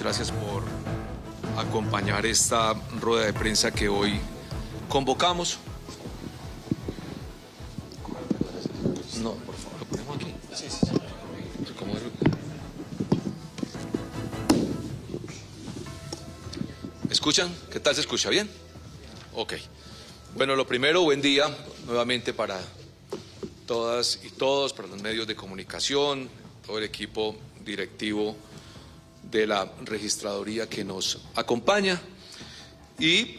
Gracias por acompañar esta rueda de prensa que hoy convocamos. No, por favor, lo ponemos aquí. Sí. ¿Escuchan? ¿Qué tal se escucha? ¿Bien? Ok. Bueno, lo primero, buen día nuevamente para todas y todos, para los medios de comunicación, todo el equipo directivo de la registraduría que nos acompaña. Y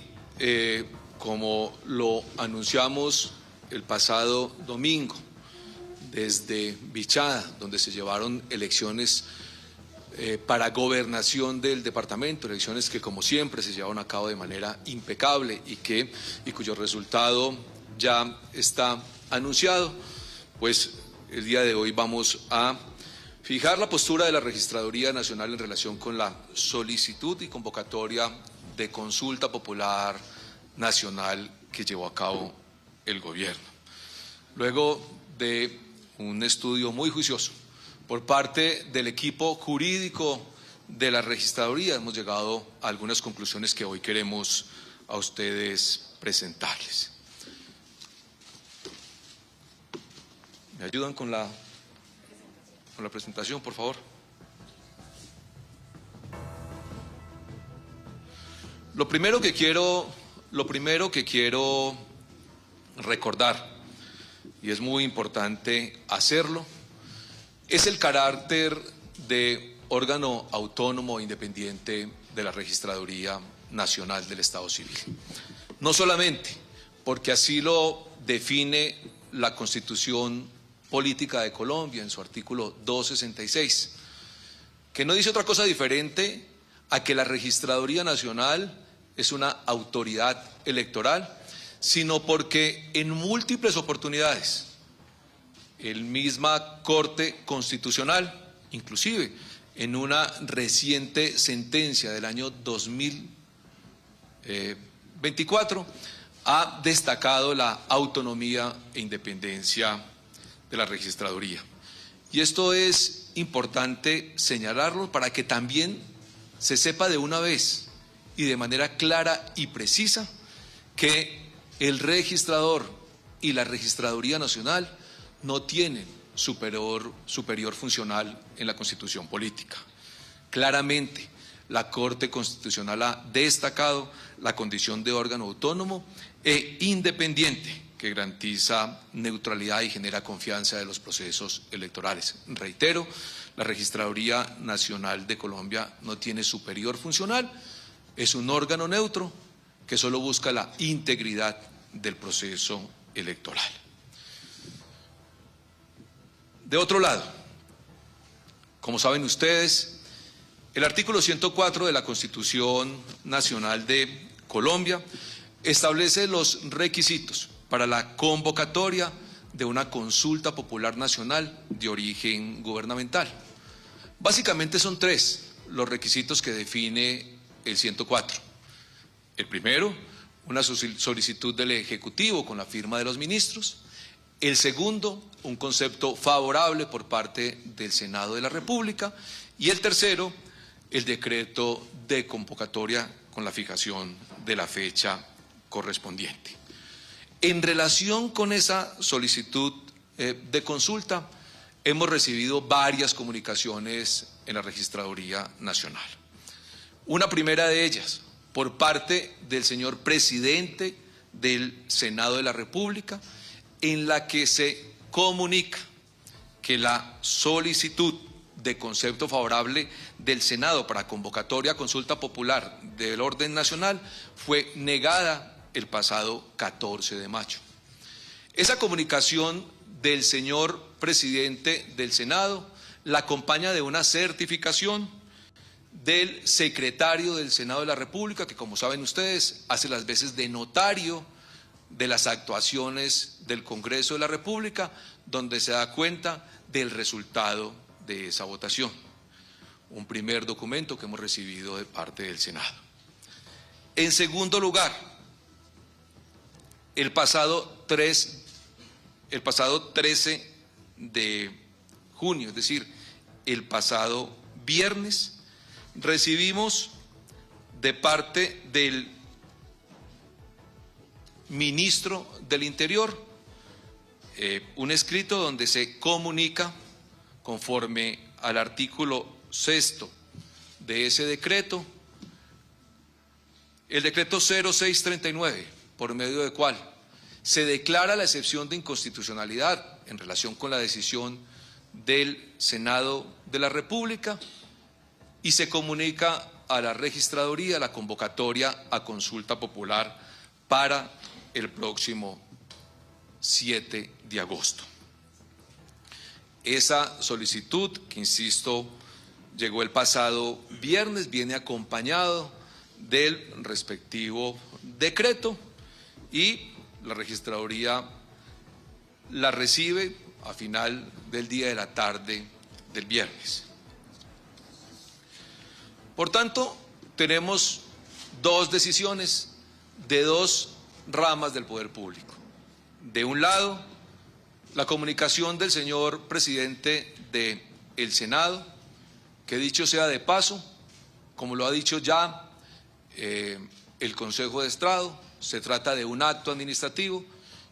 como lo anunciamos el pasado domingo, desde Bichada, donde se llevaron elecciones para gobernación del departamento, elecciones que como siempre se llevaron a cabo de manera impecable y cuyo resultado ya está anunciado, pues el día de hoy vamos a fijar la postura de la Registraduría Nacional en relación con la solicitud y convocatoria de consulta popular nacional que llevó a cabo el gobierno. Luego de un estudio muy juicioso por parte del equipo jurídico de la registraduría, hemos llegado a algunas conclusiones que hoy queremos a ustedes presentarles. ¿Me ayudan con la presentación, por favor? Lo primero que quiero recordar, y es muy importante hacerlo, es el carácter de órgano autónomo e independiente de la Registraduría Nacional del Estado Civil. No solamente porque así lo define la Constitución Política de Colombia en su artículo 266, que no dice otra cosa diferente a que la Registraduría Nacional es una autoridad electoral, sino porque en múltiples oportunidades el misma Corte Constitucional, inclusive en una reciente sentencia del año 2024, ha destacado la autonomía e independencia de la registraduría. Y esto es importante señalarlo para que también se sepa de una vez y de manera clara y precisa que el registrador y la Registraduría Nacional no tienen superior funcional en la Constitución política. Claramente, la Corte Constitucional ha destacado la condición de órgano autónomo e independiente que garantiza neutralidad y genera confianza de los procesos electorales. Reitero, la Registraduría Nacional de Colombia no tiene superior funcional, es un órgano neutro que solo busca la integridad del proceso electoral. De otro lado, como saben ustedes, el artículo 104 de la Constitución Nacional de Colombia establece los requisitos para la convocatoria de una consulta popular nacional de origen gubernamental. Básicamente son tres los requisitos que define el 104. El primero, una solicitud del Ejecutivo con la firma de los ministros. El segundo, un concepto favorable por parte del Senado de la República. Y el tercero, el decreto de convocatoria con la fijación de la fecha correspondiente. En relación con esa solicitud de consulta, hemos recibido varias comunicaciones en la Registraduría Nacional. Una primera de ellas, por parte del señor presidente del Senado de la República, en la que se comunica que la solicitud de concepto favorable del Senado para convocatoria a consulta popular del orden nacional fue negada el pasado 14 de mayo. Esa comunicación del señor presidente del Senado la acompaña de una certificación del secretario del Senado de la República, que como saben ustedes, hace las veces de notario de las actuaciones del Congreso de la República, donde se da cuenta del resultado de esa votación. Un primer documento que hemos recibido de parte del Senado. En segundo lugar, el pasado 13 de junio, es decir, el pasado viernes, recibimos de parte del ministro del Interior un escrito donde se comunica, conforme al artículo 6 de ese decreto, el decreto 0639, por medio del cual se declara la excepción de inconstitucionalidad en relación con la decisión del Senado de la República y se comunica a la registraduría la convocatoria a consulta popular para el próximo 7 de agosto. Esa solicitud, que insisto, llegó el pasado viernes, viene acompañado del respectivo decreto y la registraduría la recibe a final del día de la tarde del viernes. Por tanto, tenemos dos decisiones de dos ramas del poder público. De un lado, la comunicación del señor presidente del Senado, que dicho sea de paso, como lo ha dicho ya el Consejo de Estado, se trata de un acto administrativo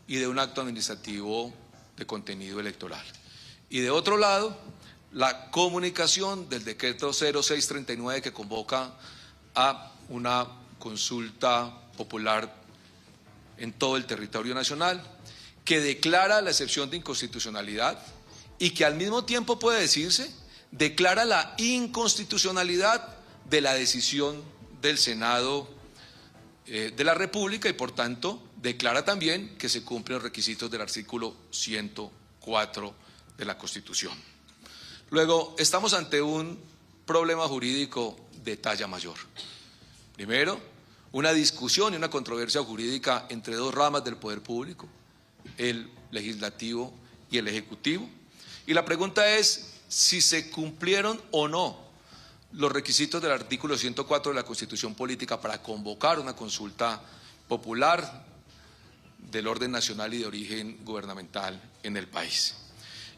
y de un acto administrativo de contenido electoral. Y de otro lado, la comunicación del decreto 0639 que convoca a una consulta popular en todo el territorio nacional, que declara la excepción de inconstitucionalidad y que al mismo tiempo puede decirse, declara la inconstitucionalidad de la decisión del Senado de la República y por tanto declara también que se cumplen los requisitos del artículo 104 de la Constitución. Luego, estamos ante un problema jurídico de talla mayor. Primero, una discusión y una controversia jurídica entre dos ramas del poder público, el legislativo y el ejecutivo. Y la pregunta es si se cumplieron o no los requisitos del artículo 104 de la Constitución Política para convocar una consulta popular del orden nacional y de origen gubernamental en el país.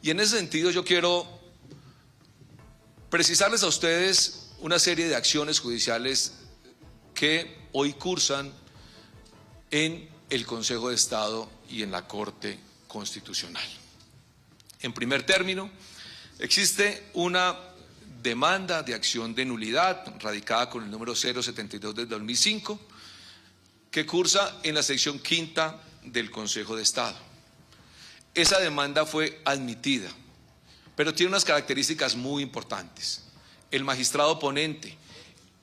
Y en ese sentido yo quiero precisarles a ustedes una serie de acciones judiciales que hoy cursan en el Consejo de Estado y en la Corte Constitucional. En primer término, existe una demanda de acción de nulidad radicada con el número 072 del 2005 que cursa en la sección quinta del Consejo de Estado. Esa demanda fue admitida, pero tiene unas características muy importantes. El magistrado ponente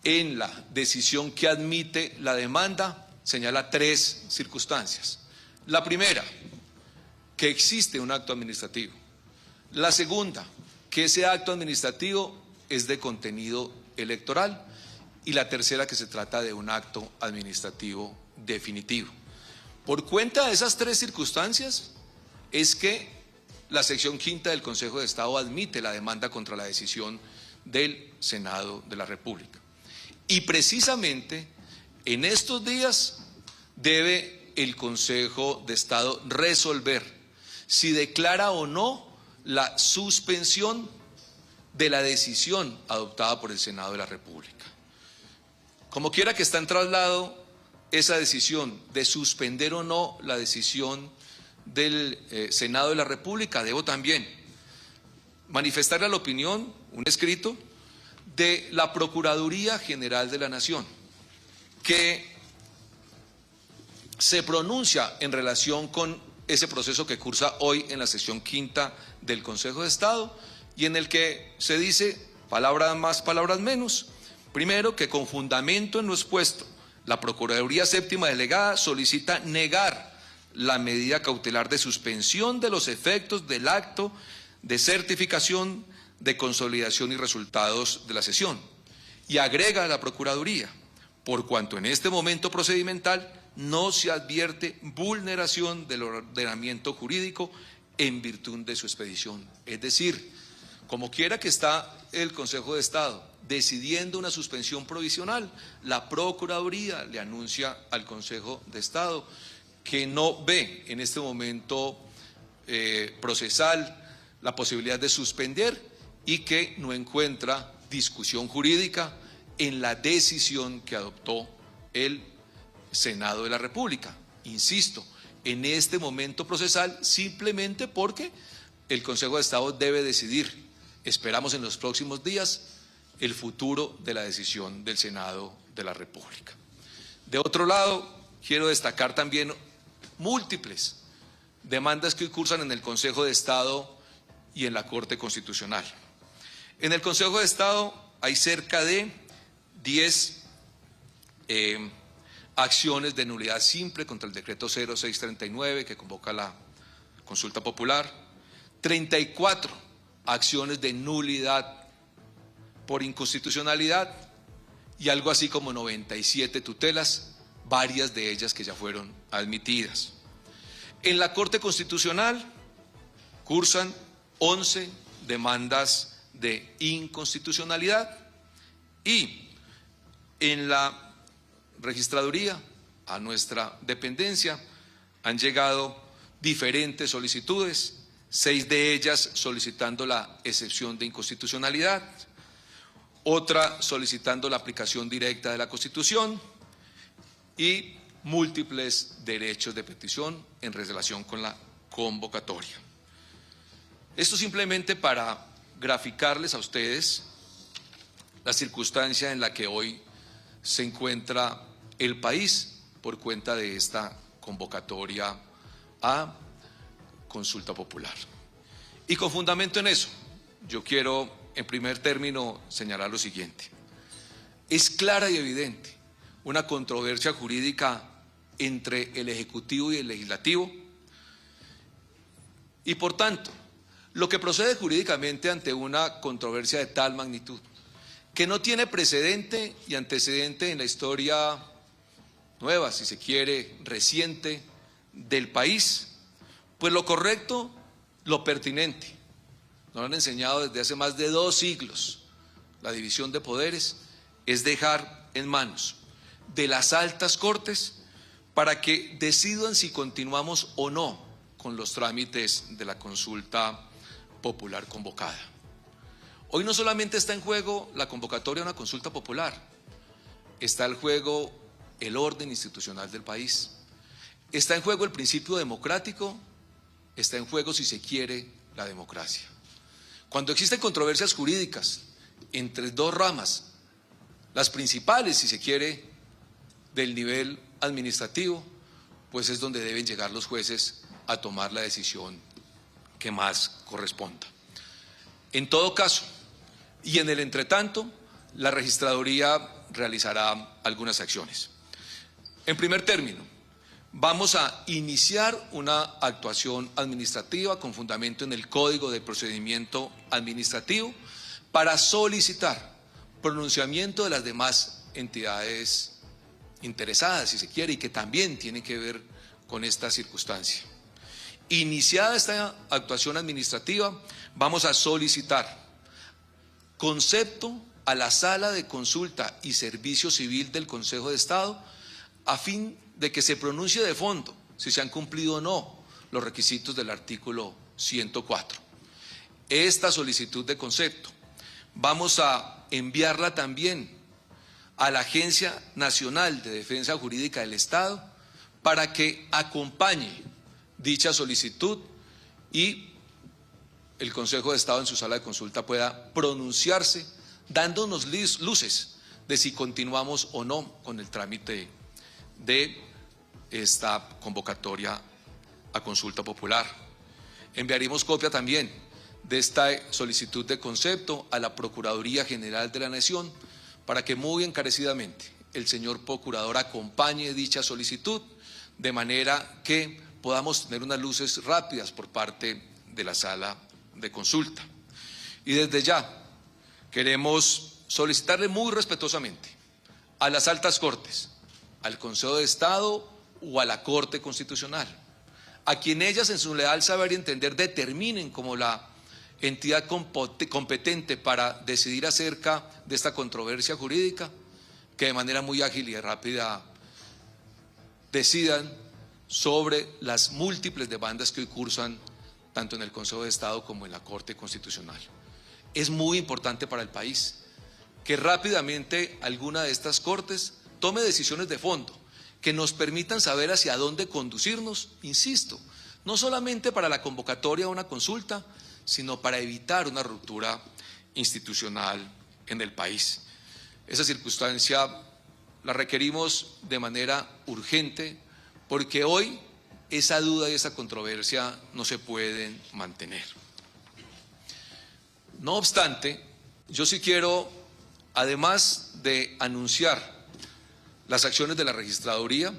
en la decisión que admite la demanda señala tres circunstancias. La primera, que existe un acto administrativo. La segunda, que ese acto administrativo es de contenido electoral. Y la tercera, que se trata de un acto administrativo definitivo. Por cuenta de esas tres circunstancias es que la sección quinta del Consejo de Estado admite la demanda contra la decisión del Senado de la República. Y precisamente en estos días debe el Consejo de Estado resolver si declara o no la suspensión de la decisión adoptada por el Senado de la República. Como quiera que está en traslado esa decisión de suspender o no la decisión del Senado de la República, debo también manifestarle la opinión, un escrito, de la Procuraduría General de la Nación, que se pronuncia en relación con ese proceso que cursa hoy en la sesión quinta del Consejo de Estado y en el que se dice, palabras más, palabras menos, primero, que con fundamento en lo expuesto, la Procuraduría Séptima Delegada solicita negar la medida cautelar de suspensión de los efectos del acto de certificación de consolidación y resultados de la sesión. Y agrega a la Procuraduría, por cuanto en este momento procedimental no se advierte vulneración del ordenamiento jurídico en virtud de su expedición. Es decir, como quiera que está el Consejo de Estado decidiendo una suspensión provisional, la Procuraduría le anuncia al Consejo de Estado que no ve en este momento procesal la posibilidad de suspender y que no encuentra discusión jurídica en la decisión que adoptó el Senado de la República. Insisto, en este momento procesal, simplemente porque el Consejo de Estado debe decidir. Esperamos en los próximos días el futuro de la decisión del Senado de la República. De otro lado, quiero destacar también múltiples demandas que hoy cursan en el Consejo de Estado y en la Corte Constitucional. En el Consejo de Estado hay cerca de 10 acciones de nulidad simple contra el decreto 0639 que convoca la consulta popular, 34 acciones de nulidad por inconstitucionalidad y algo así como 97 tutelas, varias de ellas que ya fueron admitidas. En la Corte Constitucional cursan 11 demandas de inconstitucionalidad y en la Registraduría, a nuestra dependencia, han llegado diferentes solicitudes, 6 de ellas solicitando la excepción de inconstitucionalidad, otra solicitando la aplicación directa de la Constitución y múltiples derechos de petición en relación con la convocatoria. Esto simplemente para graficarles a ustedes la circunstancia en la que hoy se encuentra el país por cuenta de esta convocatoria a consulta popular. Y con fundamento en eso, yo quiero en primer término señalar lo siguiente. Es clara y evidente una controversia jurídica entre el Ejecutivo y el Legislativo y por tanto, lo que procede jurídicamente ante una controversia de tal magnitud que no tiene precedente y antecedente en la historia nueva, si se quiere, reciente del país, pues lo correcto, lo pertinente, nos lo han enseñado desde hace más de 2 siglos, la división de poderes, es dejar en manos de las altas cortes para que decidan si continuamos o no con los trámites de la consulta popular convocada. Hoy no solamente está en juego la convocatoria a una consulta popular, está en juego el orden institucional del país, está en juego el principio democrático, está en juego, si se quiere, la democracia. Cuando existen controversias jurídicas entre 2 ramas, las principales, si se quiere, del nivel administrativo, pues es donde deben llegar los jueces a tomar la decisión que más corresponda. En todo caso, y en el entretanto, la Registraduría realizará algunas acciones. En primer término, vamos a iniciar una actuación administrativa con fundamento en el Código de Procedimiento Administrativo para solicitar pronunciamiento de las demás entidades interesadas, si se quiere, y que también tienen que ver con esta circunstancia. Iniciada esta actuación administrativa, vamos a solicitar concepto a la Sala de Consulta y Servicio Civil del Consejo de Estado a fin de que se pronuncie de fondo si se han cumplido o no los requisitos del artículo 104. Esta solicitud de concepto vamos a enviarla también a la Agencia Nacional de Defensa Jurídica del Estado para que acompañe dicha solicitud y el Consejo de Estado en su sala de consulta pueda pronunciarse dándonos luces de si continuamos o no con el trámite de esta convocatoria a consulta popular. Enviaremos copia también de esta solicitud de concepto a la Procuraduría General de la Nación para que muy encarecidamente el señor procurador acompañe dicha solicitud de manera que podamos tener unas luces rápidas por parte de la sala de consulta. Y desde ya queremos solicitarle muy respetuosamente a las altas cortes, al Consejo de Estado o a la Corte Constitucional, a quien ellas en su leal saber y entender determinen como la entidad competente para decidir acerca de esta controversia jurídica, que de manera muy ágil y rápida decidan sobre las múltiples demandas que hoy cursan tanto en el Consejo de Estado como en la Corte Constitucional. Es muy importante para el país que rápidamente alguna de estas cortes tome decisiones de fondo que nos permitan saber hacia dónde conducirnos, insisto, no solamente para la convocatoria a una consulta, sino para evitar una ruptura institucional en el país. Esa circunstancia la requerimos de manera urgente porque hoy esa duda y esa controversia no se pueden mantener. No obstante, yo sí quiero, además de anunciar las acciones de la registraduría,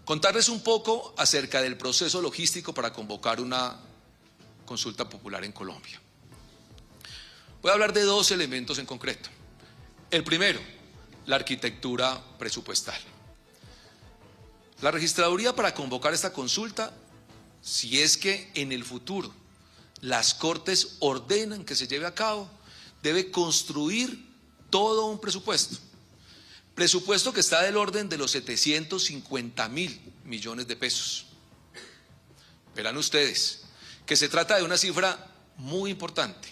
contarles un poco acerca del proceso logístico para convocar una consulta popular en Colombia. Voy a hablar de dos elementos en concreto. El primero, la arquitectura presupuestal. La registraduría, para convocar esta consulta, si es que en el futuro las Cortes ordenan que se lleve a cabo, debe construir todo un presupuesto que está del orden de los 750.000 millones de pesos. Verán ustedes que se trata de una cifra muy importante,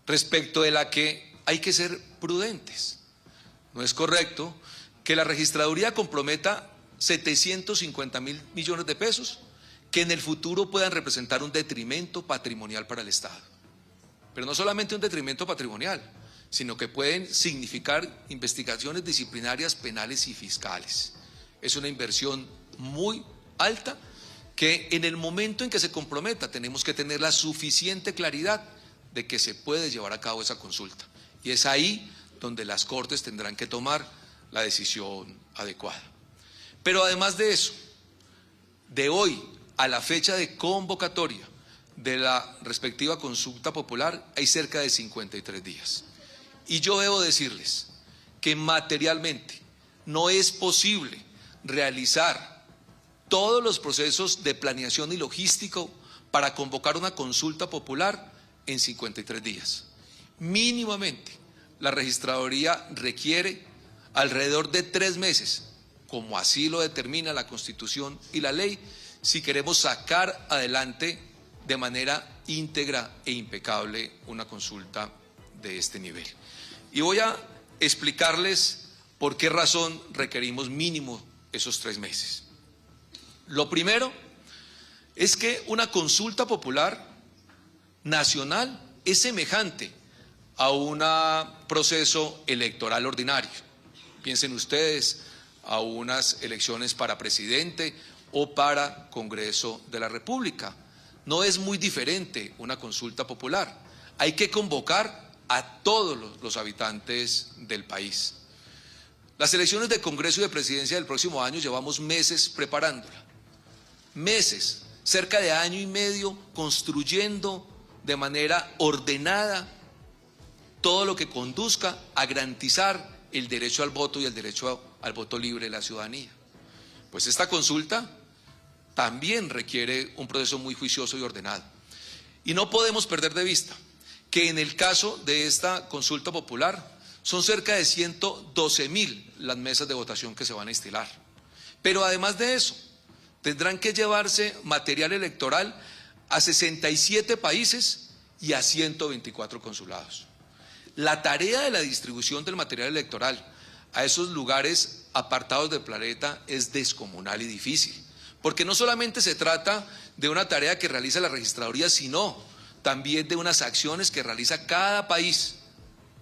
respecto de la que hay que ser prudentes. No es correcto que la registraduría comprometa 750.000 millones de pesos que en el futuro puedan representar un detrimento patrimonial para el Estado. Pero no solamente un detrimento patrimonial, sino que pueden significar investigaciones disciplinarias, penales y fiscales. Es una inversión muy alta que en el momento en que se comprometa tenemos que tener la suficiente claridad de que se puede llevar a cabo esa consulta. Y es ahí donde las Cortes tendrán que tomar la decisión adecuada. Pero además de eso, de hoy a la fecha de convocatoria de la respectiva consulta popular hay cerca de 53 días. Y yo debo decirles que materialmente no es posible realizar todos los procesos de planeación y logístico para convocar una consulta popular en 53 días. Mínimamente, la registraduría requiere alrededor de 3 meses, como así lo determina la Constitución y la ley, si queremos sacar adelante de manera íntegra e impecable una consulta de este nivel. Y voy a explicarles por qué razón requerimos mínimo esos 3 meses. Lo primero es que una consulta popular nacional es semejante a un proceso electoral ordinario. Piensen ustedes a unas elecciones para presidente o para Congreso de la República. No es muy diferente una consulta popular. Hay que convocar a todos los habitantes del país. Las elecciones de Congreso y de Presidencia del próximo año llevamos meses preparándola. Meses, cerca de año y medio, construyendo de manera ordenada todo lo que conduzca a garantizar el derecho al voto y el derecho al voto libre de la ciudadanía. Pues esta consulta también requiere un proceso muy juicioso y ordenado. Y no podemos perder de vista que en el caso de esta consulta popular son cerca de 112.000 las mesas de votación que se van a instalar. Pero además de eso, tendrán que llevarse material electoral a 67 países y a 124 consulados. La tarea de la distribución del material electoral a esos lugares apartados del planeta es descomunal y difícil, porque no solamente se trata de una tarea que realiza la registraduría, sino también de unas acciones que realiza cada país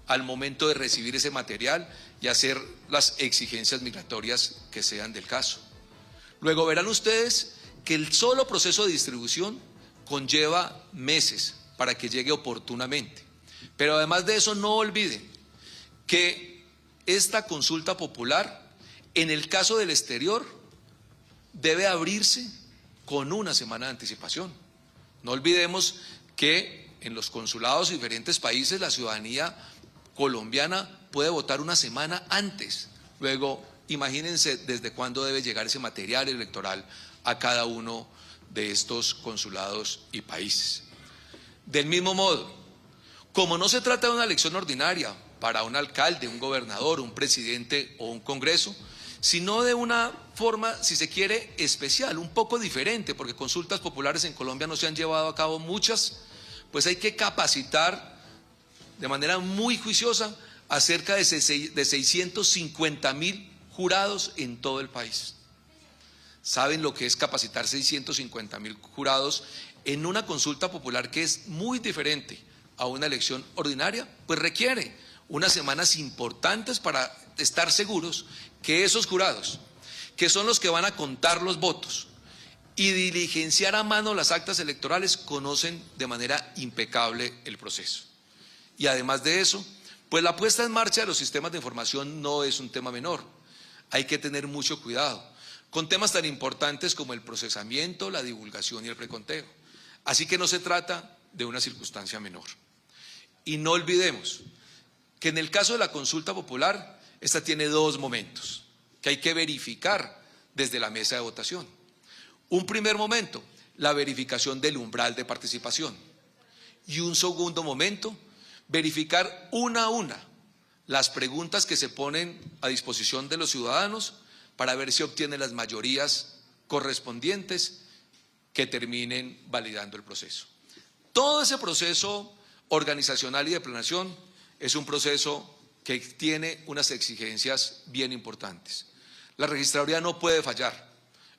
al momento de recibir ese material y hacer las exigencias migratorias que sean del caso. Luego verán ustedes que el solo proceso de distribución conlleva meses para que llegue oportunamente. Pero además de eso, no olviden que esta consulta popular, en el caso del exterior, debe abrirse con una semana de anticipación. No olvidemos que en los consulados de diferentes países la ciudadanía colombiana puede votar una semana antes. Luego, imagínense desde cuándo debe llegar ese material electoral a cada uno de estos consulados y países. Del mismo modo, como no se trata de una elección ordinaria para un alcalde, un gobernador, un presidente o un congreso, sino de una forma, si se quiere, especial, un poco diferente, porque consultas populares en Colombia no se han llevado a cabo muchas, pues hay que capacitar de manera muy juiciosa a cerca de 650.000 jurados en todo el país. ¿Saben lo que es capacitar 650.000 jurados en una consulta popular que es muy diferente a una elección ordinaria? Pues requiere unas semanas importantes para estar seguros que esos jurados, que son los que van a contar los votos y diligenciar a mano las actas electorales, conocen de manera impecable el proceso. Y además de eso, pues la puesta en marcha de los sistemas de información no es un tema menor. Hay que tener mucho cuidado con temas tan importantes como el procesamiento, la divulgación y el preconteo. Así que no se trata de una circunstancia menor. Y no olvidemos que en el caso de la consulta popular, esta tiene dos momentos que hay que verificar desde la mesa de votación. Un primer momento, la verificación del umbral de participación. Y un segundo momento, verificar una a una las preguntas que se ponen a disposición de los ciudadanos para ver si obtienen las mayorías correspondientes que terminen validando el proceso. Todo ese proceso organizacional y de planeación es un proceso que tiene unas exigencias bien importantes. La registraduría no puede fallar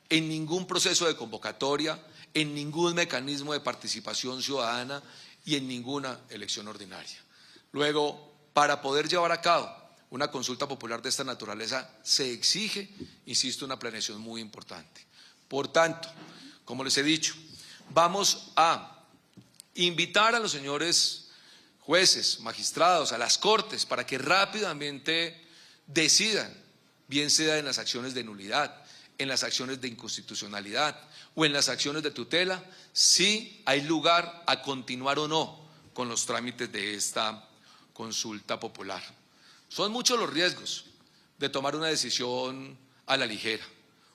en ningún proceso de convocatoria, en ningún mecanismo de participación ciudadana y en ninguna elección ordinaria. Luego, para poder llevar a cabo una consulta popular de esta naturaleza, se exige, insisto, una planeación muy importante. Por tanto, como les he dicho, vamos a invitar a los señores jueces, magistrados, a las cortes, para que rápidamente decidan, bien sea en las acciones de nulidad, en las acciones de inconstitucionalidad o en las acciones de tutela, si hay lugar a continuar o no con los trámites de esta consulta popular. Son muchos los riesgos de tomar una decisión a la ligera.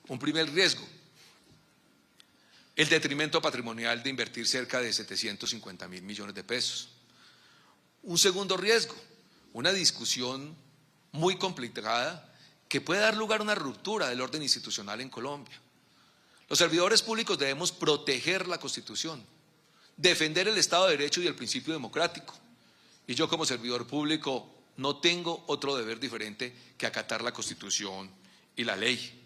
Un primer riesgo, el detrimento patrimonial de invertir cerca de 750.000 millones de pesos. Un segundo riesgo, una discusión muy complicada que puede dar lugar a una ruptura del orden institucional en Colombia. Los servidores públicos debemos proteger la Constitución, defender el Estado de Derecho y el principio democrático. Y yo como servidor público no tengo otro deber diferente que acatar la Constitución y la ley.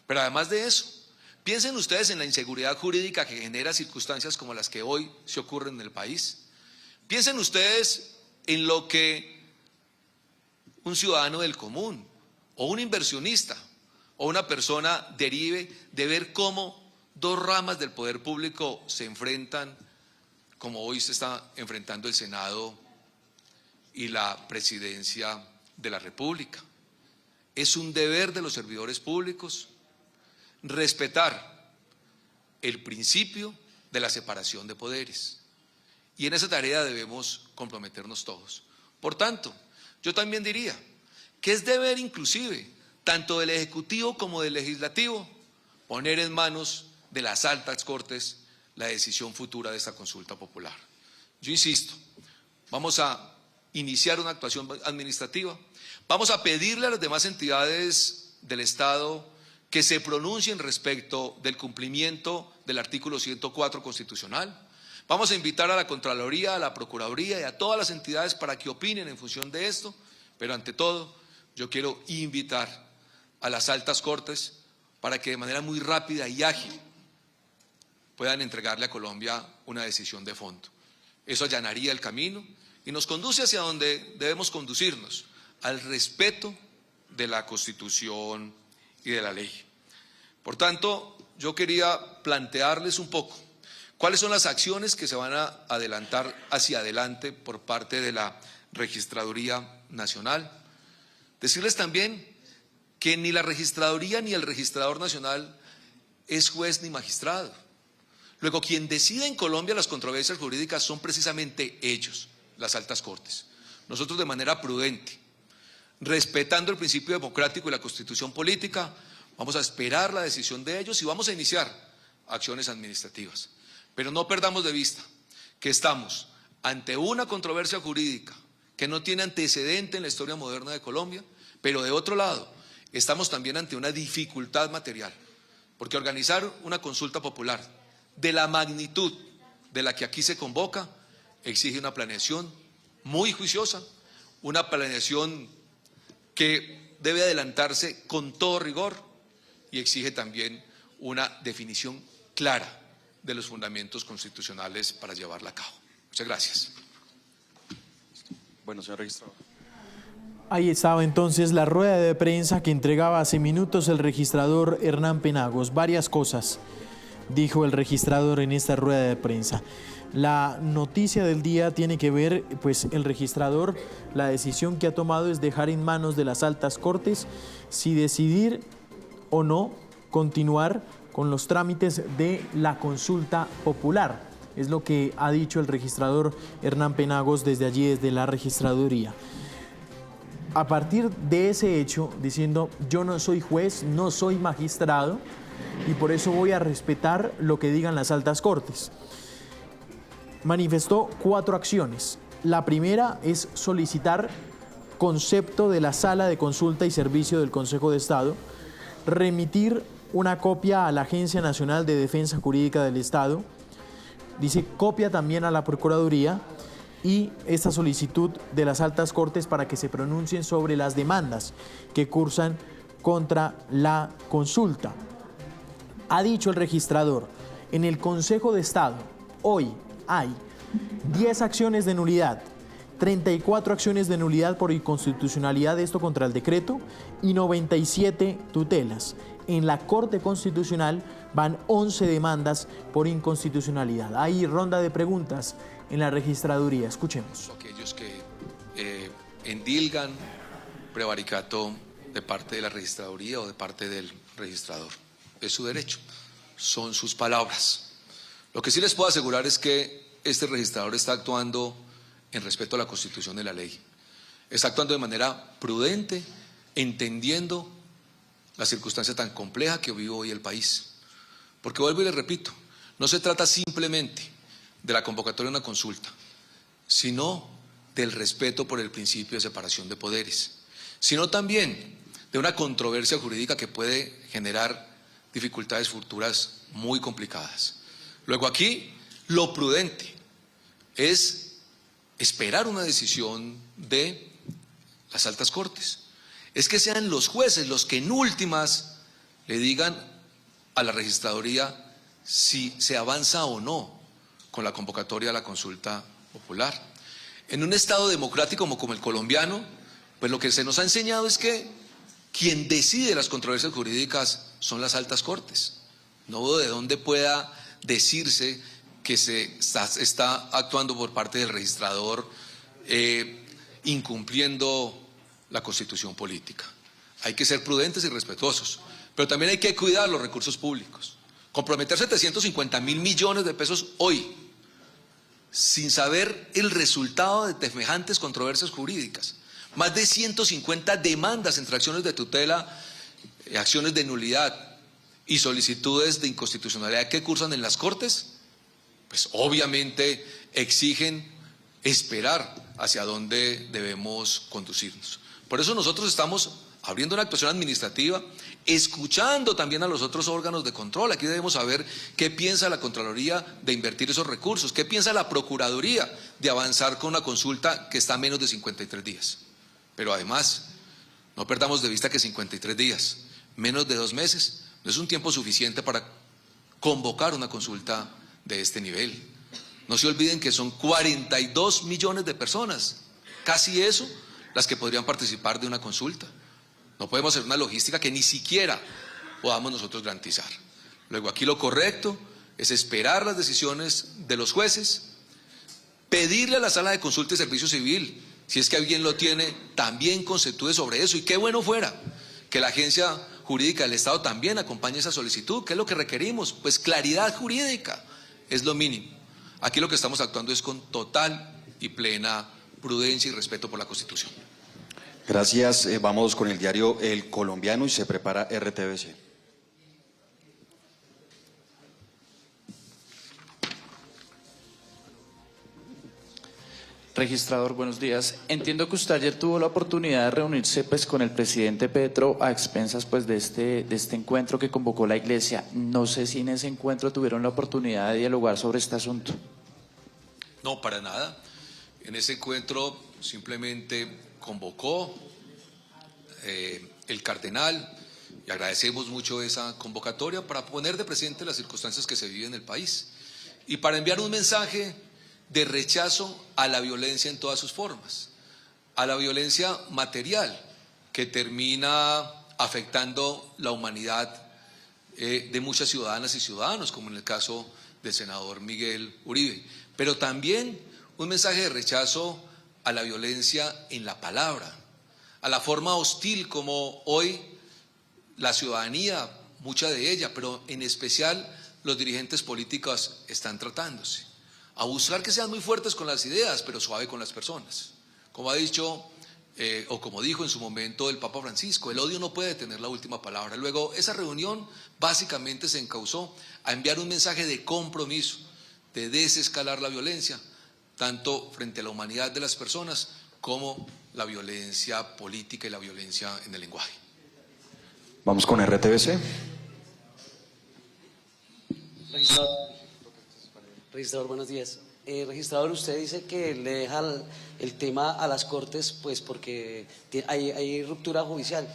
Pero además de eso, piensen ustedes en la inseguridad jurídica que genera circunstancias como las que hoy se ocurren en el país. Piensen ustedes en lo que un ciudadano del común o un inversionista o una persona derive de ver cómo dos ramas del poder público se enfrentan, como hoy se está enfrentando el Senado y la Presidencia de la República. Es un deber de los servidores públicos respetar el principio de la separación de poderes. Y en esa tarea debemos comprometernos todos. Por tanto, yo también diría que es deber inclusive, tanto del Ejecutivo como del Legislativo, poner en manos de las altas cortes la decisión futura de esta consulta popular. Yo insisto, vamos a iniciar una actuación administrativa, vamos a pedirle a las demás entidades del Estado que se pronuncien respecto del cumplimiento del artículo 104 constitucional. Vamos a invitar a la Contraloría, a la Procuraduría y a todas las entidades para que opinen en función de esto, pero ante todo yo quiero invitar a las altas cortes para que de manera muy rápida y ágil puedan entregarle a Colombia una decisión de fondo. Eso allanaría el camino y nos conduce hacia donde debemos conducirnos, al respeto de la Constitución y de la ley. Por tanto, yo quería plantearles un poco cuáles son las acciones que se van a adelantar hacia adelante por parte de la Registraduría Nacional. Decirles también que ni la Registraduría ni el Registrador Nacional es juez ni magistrado. Luego, quien decide en Colombia las controversias jurídicas son precisamente ellos, las altas cortes. Nosotros de manera prudente, respetando el principio democrático y la Constitución política, vamos a esperar la decisión de ellos y vamos a iniciar acciones administrativas. Pero no perdamos de vista que estamos ante una controversia jurídica que no tiene antecedente en la historia moderna de Colombia, pero de otro lado, estamos también ante una dificultad material, porque organizar una consulta popular de la magnitud de la que aquí se convoca exige una planeación muy juiciosa, una planeación que debe adelantarse con todo rigor y exige también una definición clara de los fundamentos constitucionales para llevarla a cabo. Muchas gracias. Bueno, señor registrador. Ahí estaba entonces la rueda de prensa que entregaba hace minutos el registrador Hernán Penagos. Varias cosas dijo el registrador en esta rueda de prensa. La noticia del día tiene que ver, pues el registrador, la decisión que ha tomado es dejar en manos de las altas cortes si decidir o no continuar con los trámites de la consulta popular. Es lo que ha dicho el registrador Hernán Penagos desde allí, desde la registraduría. A partir de ese hecho, diciendo yo no soy juez, no soy magistrado y por eso voy a respetar lo que digan las altas cortes. Manifestó 4 acciones. La primera es solicitar concepto de la Sala de Consulta y Servicio del Consejo de Estado, remitir una copia a la Agencia Nacional de Defensa Jurídica del Estado, dice copia también a la Procuraduría y esta solicitud de las altas cortes para que se pronuncien sobre las demandas que cursan contra la consulta. Ha dicho el registrador, en el Consejo de Estado hoy hay 10 acciones de nulidad, 34 acciones de nulidad por inconstitucionalidad, esto contra el decreto, y 97 tutelas. En la Corte Constitucional van 11 demandas por inconstitucionalidad. Hay ronda de preguntas en la registraduría. Escuchemos. Aquellos que endilgan prevaricato de parte de la registraduría o de parte del registrador. Es su derecho, son sus palabras. Lo que sí les puedo asegurar es que este registrador está actuando en respeto a la Constitución y la ley. Está actuando de manera prudente, entendiendo la circunstancia tan compleja que vive hoy el país. Porque vuelvo y les repito, no se trata simplemente de la convocatoria de una consulta, sino del respeto por el principio de separación de poderes, sino también de una controversia jurídica que puede generar dificultades futuras muy complicadas. Luego aquí, lo prudente es esperar una decisión de las altas cortes. Es que sean los jueces los que en últimas le digan a la registraduría si se avanza o no con la convocatoria a la consulta popular. En un Estado democrático como el colombiano, pues lo que se nos ha enseñado es que quien decide las controversias jurídicas son las altas cortes. No veo de dónde pueda decirse que se está actuando por parte del registrador incumpliendo la Constitución política. Hay que ser prudentes y respetuosos, pero también hay que cuidar los recursos públicos. Comprometer 750.000 millones de pesos hoy, sin saber el resultado de semejantes controversias jurídicas, más de 150 demandas entre acciones de tutela, acciones de nulidad y solicitudes de inconstitucionalidad que cursan en las Cortes, pues obviamente exigen esperar hacia dónde debemos conducirnos. Por eso nosotros estamos abriendo una actuación administrativa, escuchando también a los otros órganos de control. Aquí debemos saber qué piensa la Contraloría de invertir esos recursos, qué piensa la Procuraduría de avanzar con una consulta que está a menos de 53 días. Pero además, no perdamos de vista que 53 días, menos de 2 meses, no es un tiempo suficiente para convocar una consulta de este nivel. No se olviden que son 42 millones de personas, casi eso, las que podrían participar de una consulta. No podemos hacer una logística que ni siquiera podamos nosotros garantizar. Luego aquí lo correcto es esperar las decisiones de los jueces, pedirle a la Sala de Consulta y Servicio Civil, si es que alguien lo tiene, también conceptúe sobre eso. Y qué bueno fuera que la Agencia Jurídica del Estado también acompañe esa solicitud. ¿Qué es lo que requerimos? Pues claridad jurídica, es lo mínimo. Aquí lo que estamos actuando es con total y plena prudencia y respeto por la Constitución. Gracias. Vamos con el diario El Colombiano y se prepara RTBC. Registrador, buenos días. Entiendo que usted ayer tuvo la oportunidad de reunirse pues con el presidente Petro a expensas pues de este encuentro que convocó la Iglesia. No sé si en ese encuentro tuvieron la oportunidad de dialogar sobre este asunto. No, para nada. En ese encuentro simplemente convocó el cardenal, y agradecemos mucho esa convocatoria para poner de presente las circunstancias que se viven en el país y para enviar un mensaje de rechazo a la violencia en todas sus formas, a la violencia material que termina afectando la humanidad de muchas ciudadanas y ciudadanos, como en el caso del senador Miguel Uribe, pero también un mensaje de rechazo a la violencia en la palabra, a la forma hostil como hoy la ciudadanía, mucha de ella, pero en especial los dirigentes políticos están tratándose, a buscar que sean muy fuertes con las ideas, pero suave con las personas. Como ha dicho, o como dijo en su momento el Papa Francisco, el odio no puede tener la última palabra. Luego, esa reunión básicamente se encauzó a enviar un mensaje de compromiso, de desescalar la violencia, tanto frente a la humanidad de las personas como la violencia política y la violencia en el lenguaje. Vamos con RTBC. Registrador, buenos días. Registrador, usted dice que le deja el tema a las Cortes, pues porque hay ruptura judicial.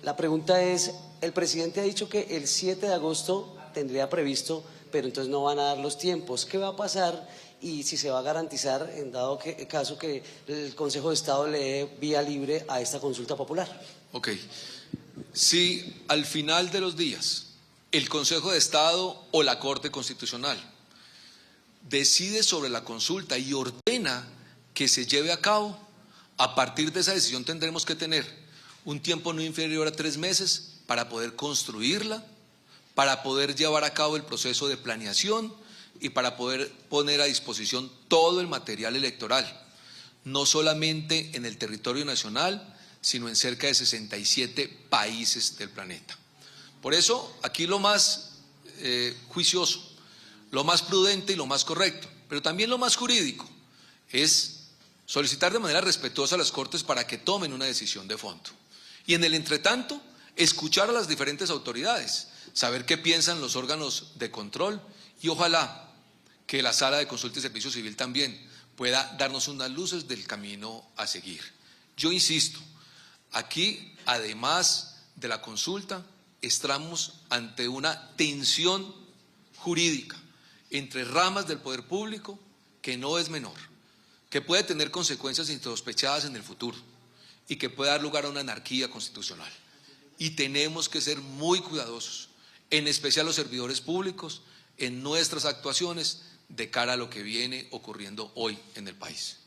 La pregunta es, el presidente ha dicho que el 7 de agosto tendría previsto, pero entonces no van a dar los tiempos. ¿Qué va a pasar y si se va a garantizar, en dado caso que el Consejo de Estado le dé vía libre a esta consulta popular? Ok. Si al final de los días el Consejo de Estado o la Corte Constitucional decide sobre la consulta y ordena que se lleve a cabo, a partir de esa decisión tendremos que tener un tiempo no inferior a 3 meses para poder construirla, para poder llevar a cabo el proceso de planeación y para poder poner a disposición todo el material electoral, no solamente en el territorio nacional, sino en cerca de 67 países del planeta. Por eso, aquí lo más juicioso, lo más prudente y lo más correcto, pero también lo más jurídico, es solicitar de manera respetuosa a las Cortes para que tomen una decisión de fondo. Y en el entretanto, escuchar a las diferentes autoridades, saber qué piensan los órganos de control y ojalá que la Sala de Consulta y Servicio Civil también pueda darnos unas luces del camino a seguir. Yo insisto, aquí, además de la consulta, estamos ante una tensión jurídica entre ramas del poder público que no es menor, que puede tener consecuencias insospechadas en el futuro y que puede dar lugar a una anarquía constitucional. Y tenemos que ser muy cuidadosos, en especial los servidores públicos, en nuestras actuaciones de cara a lo que viene ocurriendo hoy en el país.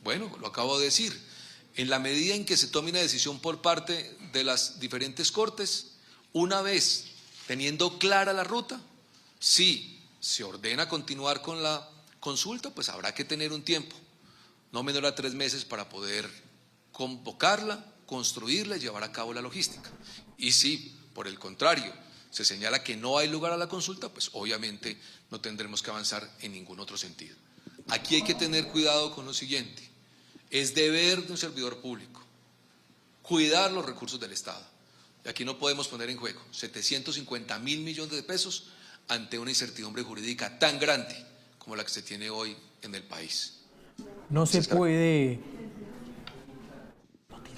Bueno, lo acabo de decir. En la medida en que se tome una decisión por parte de las diferentes Cortes, una vez teniendo clara la ruta, si se ordena continuar con la consulta, pues habrá que tener un tiempo, no menor a 3 meses para poder convocarla, construirla y llevar a cabo la logística. Y si, por el contrario, se señala que no hay lugar a la consulta, pues obviamente no tendremos que avanzar en ningún otro sentido. Aquí hay que tener cuidado con lo siguiente. Es deber de un servidor público cuidar los recursos del Estado. Y aquí no podemos poner en juego 750.000 millones de pesos ante una incertidumbre jurídica tan grande como la que se tiene hoy en el país. No se puede...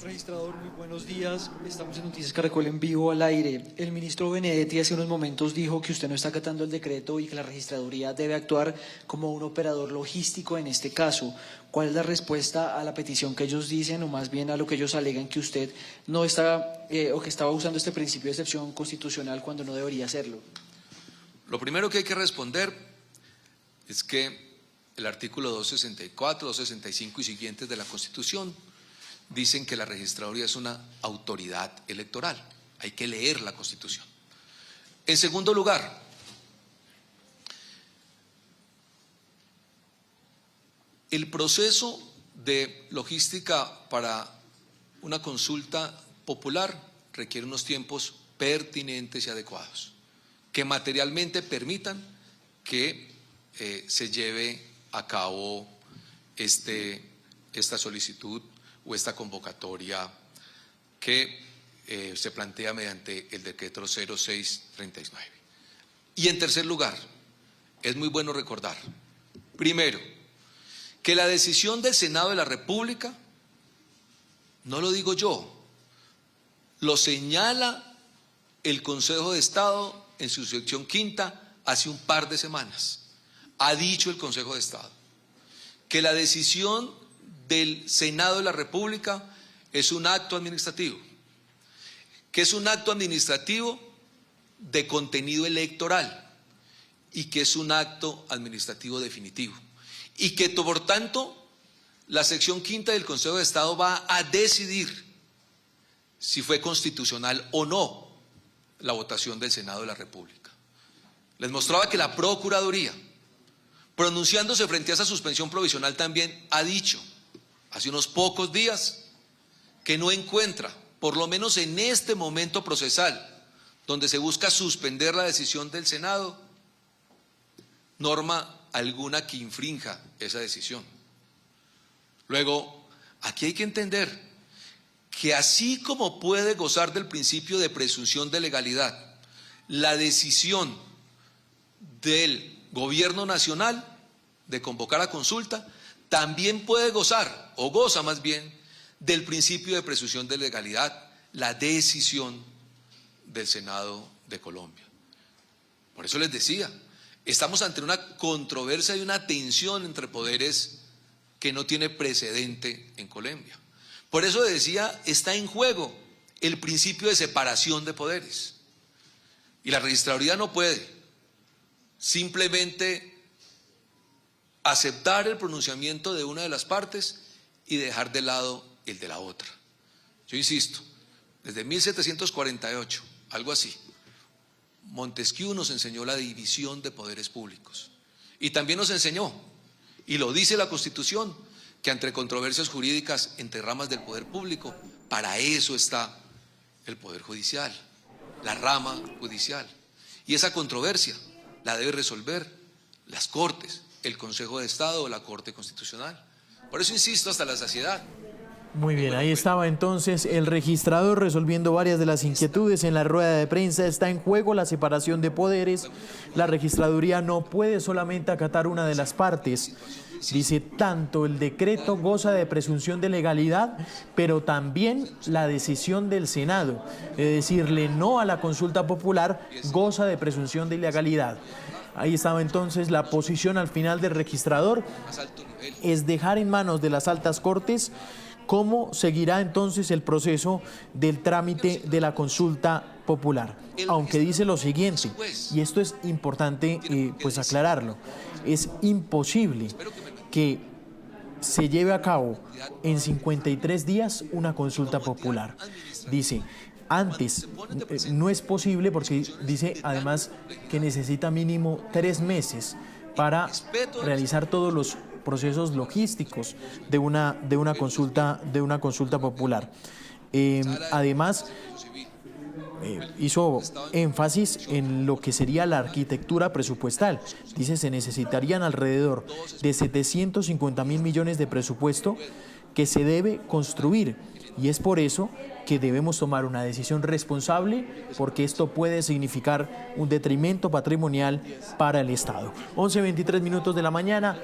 Registrador, muy buenos días. Estamos en Noticias Caracol en vivo al aire. El ministro Benedetti hace unos momentos dijo que usted no está acatando el decreto y que la registraduría debe actuar como un operador logístico en este caso. ¿Cuál es la respuesta a la petición que ellos dicen, o más bien a lo que ellos alegan, que usted no está o que estaba usando este principio de excepción constitucional cuando no debería hacerlo? Lo primero que hay que responder es que el artículo 264, 265 y siguientes de la Constitución dicen que la registraduría es una autoridad electoral. Hay que leer la Constitución. En segundo lugar, el proceso de logística para una consulta popular requiere unos tiempos pertinentes y adecuados, que materialmente permitan que se lleve a cabo esta solicitud o esta convocatoria que se plantea mediante el decreto 0639. Y en tercer lugar, es muy bueno recordar, primero, que la decisión del Senado de la República, no lo digo yo, lo señala el Consejo de Estado en su sección quinta hace un par de semanas. Ha dicho el Consejo de Estado que la decisión del Senado de la República es un acto administrativo, que es un acto administrativo de contenido electoral y que es un acto administrativo definitivo y que por tanto la sección quinta del Consejo de Estado va a decidir si fue constitucional o no la votación del Senado de la República. Les mostraba que la Procuraduría, pronunciándose frente a esa suspensión provisional, también ha dicho hace unos pocos días que no encuentra, por lo menos en este momento procesal, donde se busca suspender la decisión del Senado, norma alguna que infrinja esa decisión. Luego, aquí hay que entender que así como puede gozar del principio de presunción de legalidad la decisión del Gobierno Nacional de convocar a consulta, también puede gozar, o goza más bien, del principio de presunción de legalidad la decisión del Senado de Colombia. Por eso les decía, estamos ante una controversia y una tensión entre poderes que no tiene precedente en Colombia. Por eso decía, está en juego el principio de separación de poderes. Y la registraduría no puede simplemente aceptar el pronunciamiento de una de las partes y dejar de lado el de la otra. Yo insisto, desde 1748, algo así, Montesquieu nos enseñó la división de poderes públicos y también nos enseñó, y lo dice la Constitución, que ante controversias jurídicas entre ramas del poder público, para eso está el Poder Judicial, la rama judicial, y esa controversia la debe resolver las Cortes, el Consejo de Estado o la Corte Constitucional. Por eso insisto hasta la saciedad. Muy bien, ahí estaba entonces el registrador resolviendo varias de las inquietudes en la rueda de prensa. Está en juego la separación de poderes. La registraduría no puede solamente acatar una de las partes. Dice, tanto el decreto goza de presunción de legalidad, pero también la decisión del Senado de decirle no a la consulta popular goza de presunción de ilegalidad. Ahí estaba entonces la posición al final del registrador, es dejar en manos de las altas cortes cómo seguirá entonces el proceso del trámite de la consulta popular. Aunque dice lo siguiente, y esto es importante pues aclararlo, es imposible que se lleve a cabo en 53 días una consulta popular. Dice, antes no es posible porque dice además que necesita mínimo 3 meses para realizar todos los procesos logísticos de una consulta popular. Además, hizo énfasis en lo que sería la arquitectura presupuestal. Dice, se necesitarían alrededor de 750.000 millones de presupuesto que se debe construir, y es por eso que debemos tomar una decisión responsable, porque esto puede significar un detrimento patrimonial para el Estado. 11:23 minutos de la mañana.